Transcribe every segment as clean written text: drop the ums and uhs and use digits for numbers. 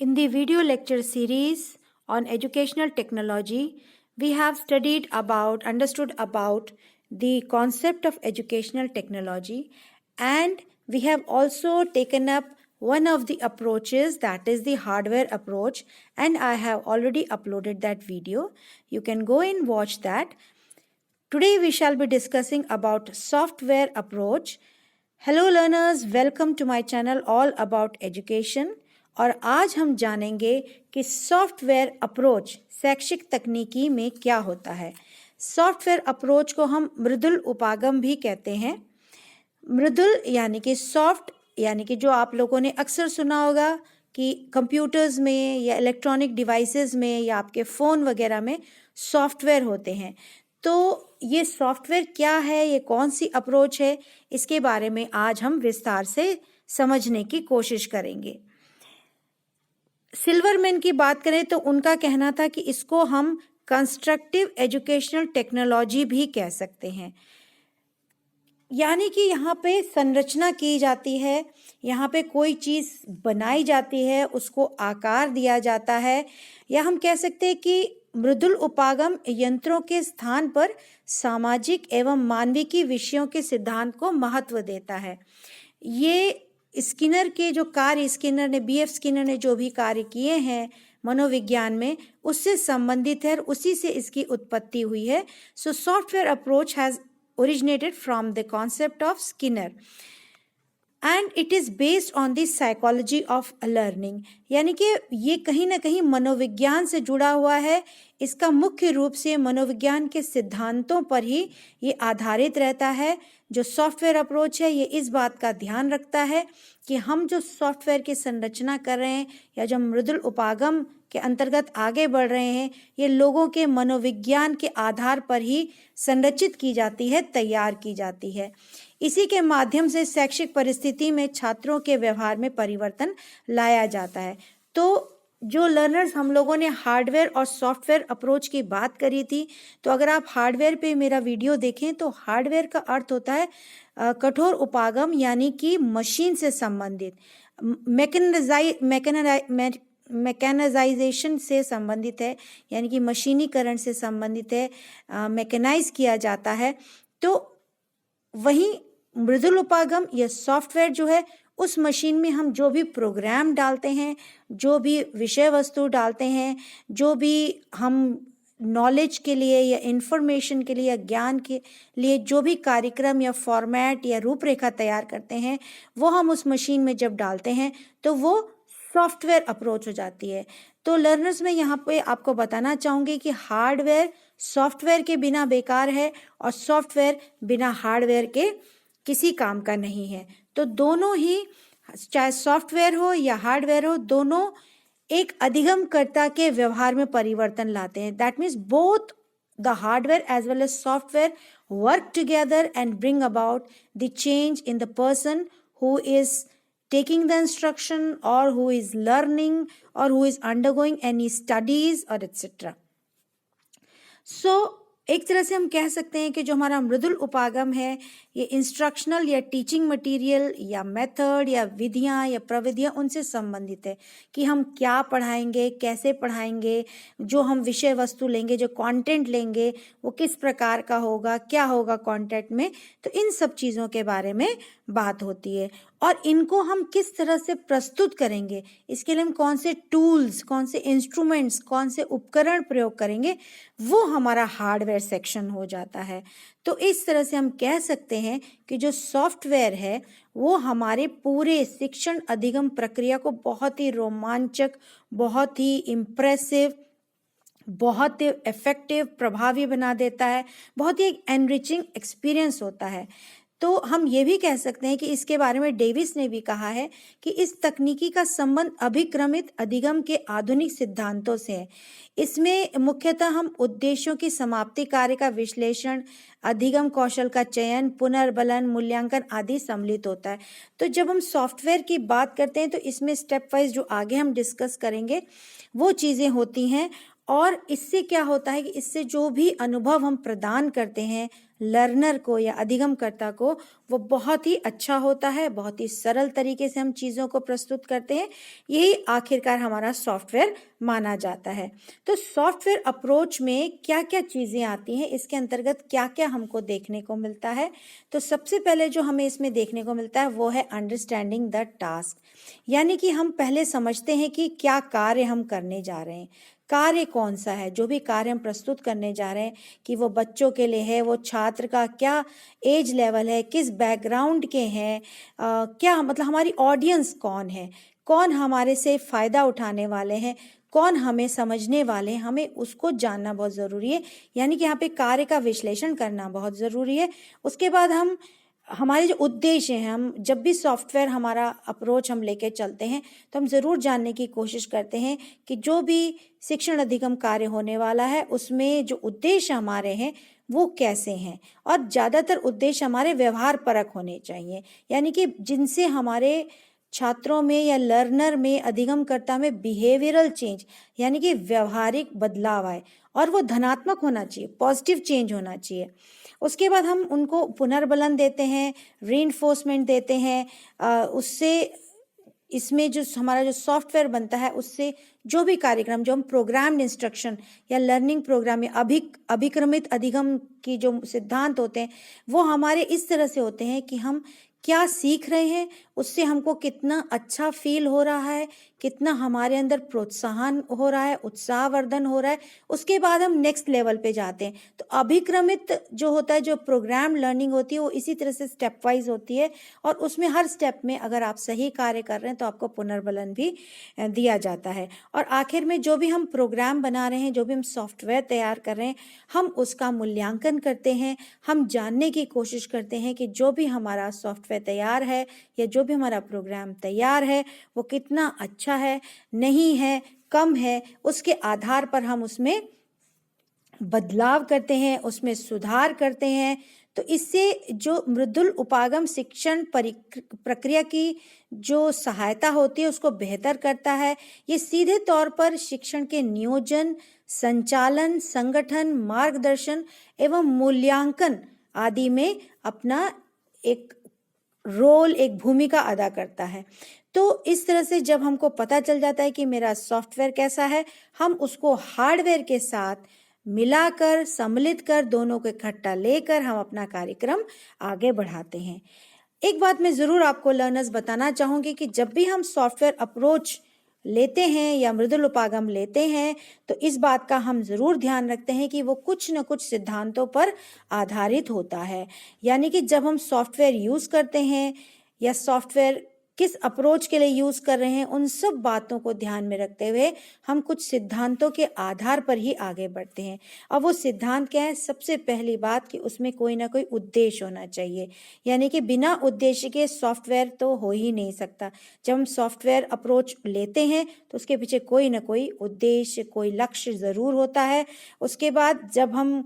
In the video lecture series on educational technology, we have understood about the concept of educational technology, and we have also taken up one of the approaches, that is the hardware approach, and I have already uploaded that video. You can go and watch that. Today we shall be discussing about software approach. Hello learners, welcome to my channel all about education. और आज हम जानेंगे कि software approach शैक्षिक तकनीकी में क्या होता है। सॉफ्टवेयर अप्रोच को हम मृदुल उपागम भी कहते हैं। मृदुल यानी कि सॉफ्ट, यानी कि जो आप लोगों ने अक्सर सुना होगा कि कंप्यूटर्स में या इलेक्ट्रॉनिक डिवाइसेस में या आपके फ़ोन वगैरह में सॉफ्टवेयर होते हैं। तो ये सॉफ्टवेयर क्या है, ये कौन सी अप्रोच है, इसके बारे में आज हम विस्तार से समझने की कोशिश करेंगे। सिल्वरमैन की बात करें तो उनका कहना था कि इसको हम कंस्ट्रक्टिव एजुकेशनल टेक्नोलॉजी भी कह सकते हैं। यानी कि यहाँ पे संरचना की जाती है, यहाँ पे कोई चीज़ बनाई जाती है, उसको आकार दिया जाता है, या हम कह सकते हैं कि मृदुल उपागम यंत्रों के स्थान पर सामाजिक एवं मानविकी विषयों के सिद्धांत को महत्व देता है। ये स्किनर के जो कार्य, स्किनर ने, बीएफ स्किनर ने जो भी कार्य किए हैं मनोविज्ञान में, उससे संबंधित है और उसी से इसकी उत्पत्ति हुई है। So software approach has originated from the concept of Skinner and it is based on the psychology of learning। यानी कि ये कहीं ना कहीं मनोविज्ञान से जुड़ा हुआ है। इसका मुख्य रूप से मनोविज्ञान के सिद्धांतों पर ही ये आधारित रहता है। जो सॉफ्टवेयर अप्रोच है ये इस बात का ध्यान रखता है कि हम जो सॉफ्टवेयर की संरचना कर रहे हैं या जो मृदुल उपागम के अंतर्गत आगे बढ़ रहे हैं, ये लोगों के मनोविज्ञान के आधार पर ही संरचित की जाती है, तैयार की जाती है। इसी के माध्यम से शैक्षिक परिस्थिति में छात्रों के व्यवहार में परिवर्तन लाया जाता है। तो जो लर्नर्स, हम लोगों ने हार्डवेयर और सॉफ्टवेयर अप्रोच की बात करी थी, तो अगर आप हार्डवेयर पे मेरा वीडियो देखें तो हार्डवेयर का अर्थ होता है कठोर उपागम, यानी कि मशीन से संबंधित, मैकेनाइजेशन से संबंधित है, यानी कि मशीनीकरण से संबंधित है, मैकेनाइज किया जाता है। तो वहीं मृदुल उपागम या सॉफ्टवेयर जो है, उस मशीन में हम जो भी प्रोग्राम डालते हैं, जो भी विषय वस्तु डालते हैं, जो भी हम नॉलेज के लिए या इंफॉर्मेशन के लिए या ज्ञान के लिए जो भी कार्यक्रम या फॉर्मेट या रूपरेखा तैयार करते हैं, वो हम उस मशीन में जब डालते हैं तो वो सॉफ्टवेयर अप्रोच हो जाती है। तो लर्नर्स, मैं यहाँ पे आपको बताना चाहूँगी कि हार्डवेयर सॉफ्टवेयर के बिना बेकार है और सॉफ्टवेयर बिना हार्डवेयर के किसी काम का नहीं है। तो दोनों ही, चाहे सॉफ्टवेयर हो या हार्डवेयर हो, दोनों एक अधिगमकर्ता के व्यवहार में परिवर्तन लाते हैं। That means both the hardware as well as software work together and bring about the change in the person who is taking the instruction or who is learning or who is undergoing any studies or etc. So एक तरह से हम कह सकते हैं कि जो हमारा मृदुल उपागम है, ये इंस्ट्रक्शनल या टीचिंग मटेरियल या मेथड या विधियां या प्रविधियां उनसे संबंधित है कि हम क्या पढ़ाएंगे, कैसे पढ़ाएंगे, जो हम विषय वस्तु लेंगे, जो कंटेंट लेंगे, वो किस प्रकार का होगा, क्या होगा कंटेंट में। तो इन सब चीज़ों के बारे में बात होती है और इनको हम किस तरह से प्रस्तुत करेंगे, इसके लिए हम कौन से टूल्स, कौन से इंस्ट्रूमेंट्स, कौन से उपकरण प्रयोग करेंगे, वो हमारा हार्डवेयर सेक्शन हो जाता है। तो इस तरह से हम कह सकते हैं कि जो सॉफ्टवेयर है वो हमारे पूरे शिक्षण अधिगम प्रक्रिया को बहुत ही रोमांचक, बहुत ही इम्प्रेसिव, बहुत ही इफेक्टिव, प्रभावी बना देता है, बहुत ही एनरिचिंग एक्सपीरियंस होता है। तो हम ये भी कह सकते हैं कि इसके बारे में डेविस ने भी कहा है कि इस तकनीकी का संबंध अभिक्रमित अधिगम के आधुनिक सिद्धांतों से है। इसमें मुख्यतः हम उद्देश्यों की समाप्ति, कार्य का विश्लेषण, अधिगम कौशल का चयन, पुनर्बलन, मूल्यांकन आदि सम्मिलित होता है। तो जब हम सॉफ्टवेयर की बात करते हैं तो इसमें स्टेप वाइज जो आगे हम डिस्कस करेंगे वो चीज़ें होती हैं और इससे क्या होता है कि इससे जो भी अनुभव हम प्रदान करते हैं लर्नर को या अधिगमकर्ता को, वो बहुत ही अच्छा होता है, बहुत ही सरल तरीके से हम चीज़ों को प्रस्तुत करते हैं। यही आखिरकार हमारा सॉफ्टवेयर माना जाता है। तो सॉफ्टवेयर अप्रोच में क्या क्या चीज़ें आती हैं, इसके अंतर्गत क्या क्या हमको देखने को मिलता है। तो सबसे पहले जो हमें इसमें देखने को मिलता है वो है अंडरस्टैंडिंग द टास्क, यानी कि हम पहले समझते हैं कि क्या कार्य हम करने जा रहे हैं, कार्य कौन सा है, जो भी कार्य हम प्रस्तुत करने जा रहे हैं कि वो बच्चों के लिए है, वो छात्र का क्या एज लेवल है, किस बैकग्राउंड के हैं, क्या मतलब हमारी ऑडियंस कौन है, कौन हमारे से फ़ायदा उठाने वाले हैं, कौन हमें समझने वाले हैं, हमें उसको जानना बहुत ज़रूरी है। यानी कि यहाँ पे कार्य का विश्लेषण करना बहुत ज़रूरी है। उसके बाद हमारे जो उद्देश्य हैं, हम जब भी सॉफ्टवेयर हमारा अप्रोच हम लेके चलते हैं तो हम ज़रूर जानने की कोशिश करते हैं कि जो भी शिक्षण अधिगम कार्य होने वाला है उसमें जो उद्देश्य हमारे हैं वो कैसे हैं, और ज़्यादातर उद्देश्य हमारे व्यवहार परक होने चाहिए, यानी कि जिनसे हमारे छात्रों में या लर्नर में, अधिगमकर्ता में बिहेवियरल चेंज यानी कि व्यवहारिक बदलाव आए, और वो धनात्मक होना चाहिए, पॉजिटिव चेंज होना चाहिए। उसके बाद हम उनको पुनर्बलन देते हैं, रीइंफोर्समेंट देते हैं। उससे इसमें जो हमारा जो सॉफ्टवेयर बनता है उससे जो भी कार्यक्रम, जो हम प्रोग्राम्ड इंस्ट्रक्शन या लर्निंग प्रोग्राम या अभिक्रमित अधिगम की जो सिद्धांत होते हैं वो हमारे इस तरह से होते हैं कि हम क्या सीख रहे हैं, उससे हमको कितना अच्छा फील हो रहा है, कितना हमारे अंदर प्रोत्साहन हो रहा है, उत्साहवर्धन हो रहा है। उसके बाद हम नेक्स्ट लेवल पे जाते हैं। तो अभिक्रमित जो होता है, जो प्रोग्राम लर्निंग होती है, वो इसी तरह से स्टेप वाइज होती है, और उसमें हर स्टेप में अगर आप सही कार्य कर रहे हैं तो आपको पुनर्बलन भी दिया जाता है। और आखिर में जो भी हम प्रोग्राम बना रहे हैं, जो भी हम सॉफ्टवेयर तैयार कर रहे हैं, हम उसका मूल्यांकन करते हैं, हम जानने की कोशिश करते हैं कि जो भी हमारा सॉफ्टवेयर तैयार है या जो भी हमारा प्रोग्राम तैयार है वो कितना अच्छा है, नहीं है, कम है, उसके आधार पर हम उसमें बदलाव करते हैं, उसमें सुधार करते हैं। तो इससे जो मृदुल उपागम शिक्षण प्रक्रिया की जो सहायता होती है उसको बेहतर करता है। ये सीधे तौर पर शिक्षण के नियोजन, संचालन, संगठन, मार्गदर्शन एवं मूल्यांकन आदि में अपना एक रोल, एक भूमिका अदा करता है। तो इस तरह से जब हमको पता चल जाता है कि मेरा सॉफ्टवेयर कैसा है, हम उसको हार्डवेयर के साथ मिलाकर, सम्मिलित कर, दोनों को इकट्ठा लेकर हम अपना कार्यक्रम आगे बढ़ाते हैं। एक बात मैं ज़रूर आपको लर्नर्स बताना चाहूँगी कि जब भी हम सॉफ्टवेयर अप्रोच लेते हैं या मृदुल उपागम लेते हैं तो इस बात का हम ज़रूर ध्यान रखते हैं कि वो कुछ न कुछ सिद्धांतों पर आधारित होता है। यानी कि जब हम सॉफ्टवेयर यूज़ करते हैं या सॉफ्टवेयर किस अप्रोच के लिए यूज़ कर रहे हैं, उन सब बातों को ध्यान में रखते हुए हम कुछ सिद्धांतों के आधार पर ही आगे बढ़ते हैं। अब वो सिद्धांत क्या है? सबसे पहली बात कि उसमें कोई ना कोई उद्देश्य होना चाहिए, यानी कि बिना उद्देश्य के सॉफ्टवेयर तो हो ही नहीं सकता। जब हम सॉफ्टवेयर अप्रोच लेते हैं तो उसके पीछे कोई ना कोई उद्देश्य, कोई लक्ष्य ज़रूर होता है। उसके बाद जब हम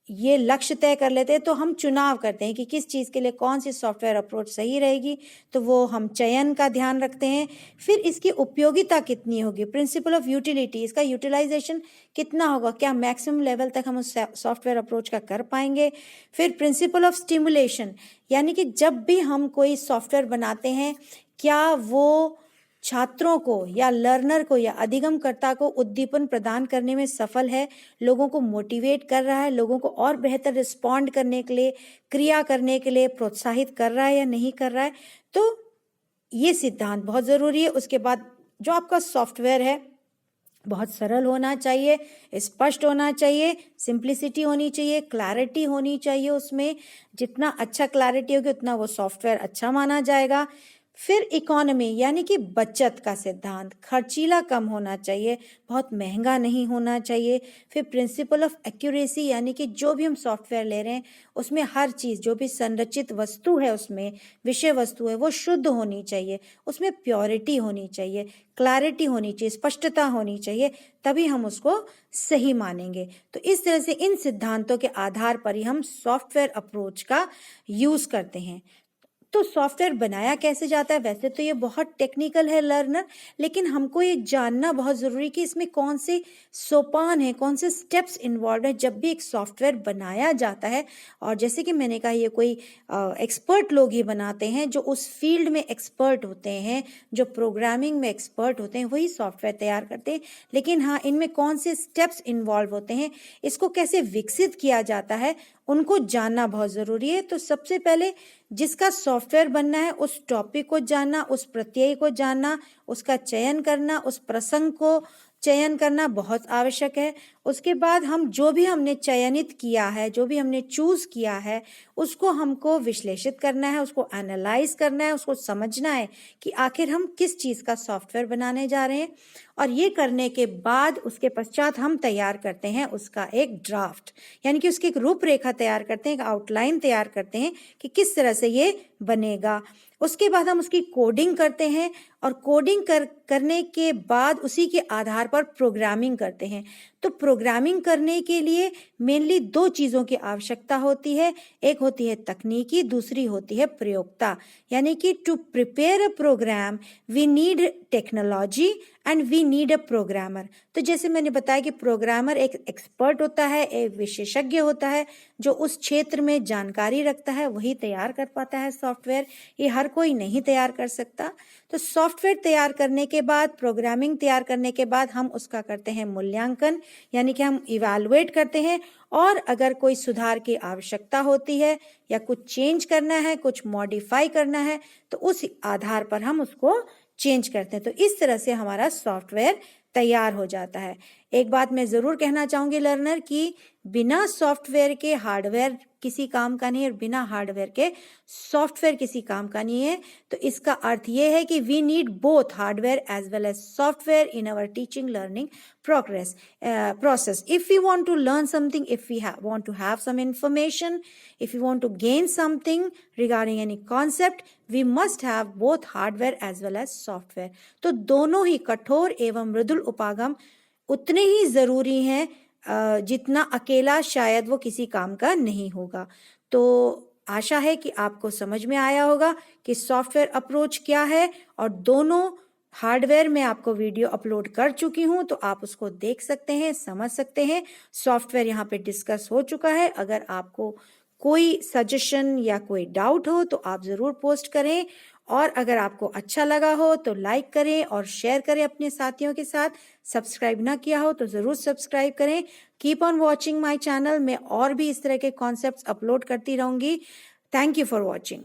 ये लक्ष्य तय कर लेते हैं तो हम चुनाव करते हैं कि किस चीज़ के लिए कौन सी सॉफ्टवेयर अप्रोच सही रहेगी, तो वो हम चयन का ध्यान रखते हैं। फिर इसकी उपयोगिता कितनी होगी, प्रिंसिपल ऑफ यूटिलिटी, इसका यूटिलाइजेशन कितना होगा, क्या मैक्सिमम लेवल तक हम उस सॉफ्टवेयर अप्रोच का कर पाएंगे। फिर प्रिंसिपल ऑफ स्टिमुलेशन, यानी कि जब भी हम कोई सॉफ्टवेयर बनाते हैं क्या वो छात्रों को या लर्नर को या अधिगमकर्ता को उद्दीपन प्रदान करने में सफल है, लोगों को मोटिवेट कर रहा है, लोगों को और बेहतर रिस्पॉन्ड करने के लिए, क्रिया करने के लिए प्रोत्साहित कर रहा है या नहीं कर रहा है। तो ये सिद्धांत बहुत ज़रूरी है। उसके बाद जो आपका सॉफ्टवेयर है बहुत सरल होना चाहिए, स्पष्ट होना चाहिए, सिंप्लिसिटी होनी चाहिए, क्लैरिटी होनी चाहिए। उसमें जितना अच्छा क्लैरिटी होगी उतना वो सॉफ्टवेयर अच्छा माना जाएगा। फिर इकोनॉमी यानी कि बचत का सिद्धांत, खर्चीला कम होना चाहिए, बहुत महंगा नहीं होना चाहिए। फिर प्रिंसिपल ऑफ एक्यूरेसी, यानी कि जो भी हम सॉफ्टवेयर ले रहे हैं उसमें हर चीज़, जो भी संरचित वस्तु है, उसमें विषय वस्तु है, वो शुद्ध होनी चाहिए, उसमें प्योरिटी होनी चाहिए, क्लैरिटी होनी चाहिए, स्पष्टता होनी चाहिए, तभी हम उसको सही मानेंगे। तो इस तरह से इन सिद्धांतों के आधार पर ही हम सॉफ्टवेयर अप्रोच का यूज़ करते हैं। तो सॉफ्टवेयर बनाया कैसे जाता है? वैसे तो ये बहुत टेक्निकल है लर्नर, लेकिन हमको ये जानना बहुत ज़रूरी कि इसमें कौन से सोपान हैं, कौन से स्टेप्स इन्वॉल्व हैं जब भी एक सॉफ्टवेयर बनाया जाता है। और जैसे कि मैंने कहा, ये कोई एक्सपर्ट लोग ही बनाते हैं, जो उस फील्ड में एक्सपर्ट होते हैं, जो प्रोग्रामिंग में एक्सपर्ट होते हैं, वही सॉफ्टवेयर तैयार करते हैं। लेकिन हाँ, इनमें कौन से स्टेप्स इन्वॉल्व होते हैं, इसको कैसे विकसित किया जाता है, उनको जानना बहुत ज़रूरी है। तो सबसे पहले जिसका सॉफ्टवेयर बनना है, उस टॉपिक को जानना, उस प्रत्यय को जानना, उसका चयन करना, उस प्रसंग को चयन करना बहुत आवश्यक है। उसके बाद हम जो भी हमने चयनित किया है, जो भी हमने चूज़ किया है, उसको हमको विश्लेषित करना है, उसको एनालाइज करना है, उसको समझना है कि आखिर हम किस चीज़ का सॉफ्टवेयर बनाने जा रहे हैं। और ये करने के बाद उसके पश्चात हम तैयार करते हैं उसका एक ड्राफ्ट, यानी कि उसकी एक रूपरेखा तैयार करते हैं, एक आउटलाइन तैयार करते हैं कि किस तरह से ये बनेगा। उसके बाद हम उसकी कोडिंग करते हैं, और कोडिंग करने के बाद उसी के आधार पर प्रोग्रामिंग करते हैं। तो प्रोग्रामिंग करने के लिए मेनली दो चीज़ों की आवश्यकता होती है। एक होती है तकनीकी, दूसरी होती है प्रयोक्ता। यानी कि to prepare a program we need technology and we need a programmer. तो जैसे मैंने बताया कि प्रोग्रामर एक एक्सपर्ट होता है, एक विशेषज्ञ होता है, जो उस क्षेत्र में जानकारी रखता है, वही तैयार कर पाता है सॉफ्टवेयर। ये हर कोई नहीं तैयार कर सकता। तो सॉफ्टवेयर तैयार करने के बाद, प्रोग्रामिंग तैयार करने के बाद हम उसका करते हैं मूल्यांकन, यानी कि हम इवैल्यूएट करते हैं। और अगर कोई सुधार की आवश्यकता होती है या कुछ चेंज करना है, कुछ मॉडिफाई करना है, तो उस आधार पर हम उसको चेंज करते हैं। तो इस तरह से हमारा सॉफ्टवेयर तैयार हो जाता है। एक बात मैं ज़रूर कहना चाहूँगी लर्नर कि बिना सॉफ्टवेयर के हार्डवेयर किसी काम का नहीं है, और बिना हार्डवेयर के सॉफ्टवेयर किसी काम का नहीं है। तो इसका अर्थ ये है कि we need both hardware as well as software in our teaching learning process. If we want to learn something, if we want to have some information, if we want to gain something regarding any concept, we must have both hardware as well as software. तो दोनों ही कठोर एवं मृदुल उपागम उतने ही ज़रूरी हैं जितना अकेला शायद वो किसी काम का नहीं होगा। तो आशा है कि आपको समझ में आया होगा कि सॉफ्टवेयर अप्रोच क्या है, और दोनों हार्डवेयर में आपको वीडियो अपलोड कर चुकी हूँ, तो आप उसको देख सकते हैं, समझ सकते हैं। सॉफ्टवेयर यहाँ पे डिस्कस हो चुका है। अगर आपको कोई सजेशन या कोई डाउट हो तो आप ज़रूर पोस्ट करें, और अगर आपको अच्छा लगा हो तो लाइक करें और शेयर करें अपने साथियों के साथ। सब्सक्राइब ना किया हो तो ज़रूर सब्सक्राइब करें। Keep on watching my channel. मैं और भी इस तरह के कॉन्सेप्ट्स अपलोड करती रहूँगी। Thank you for watching.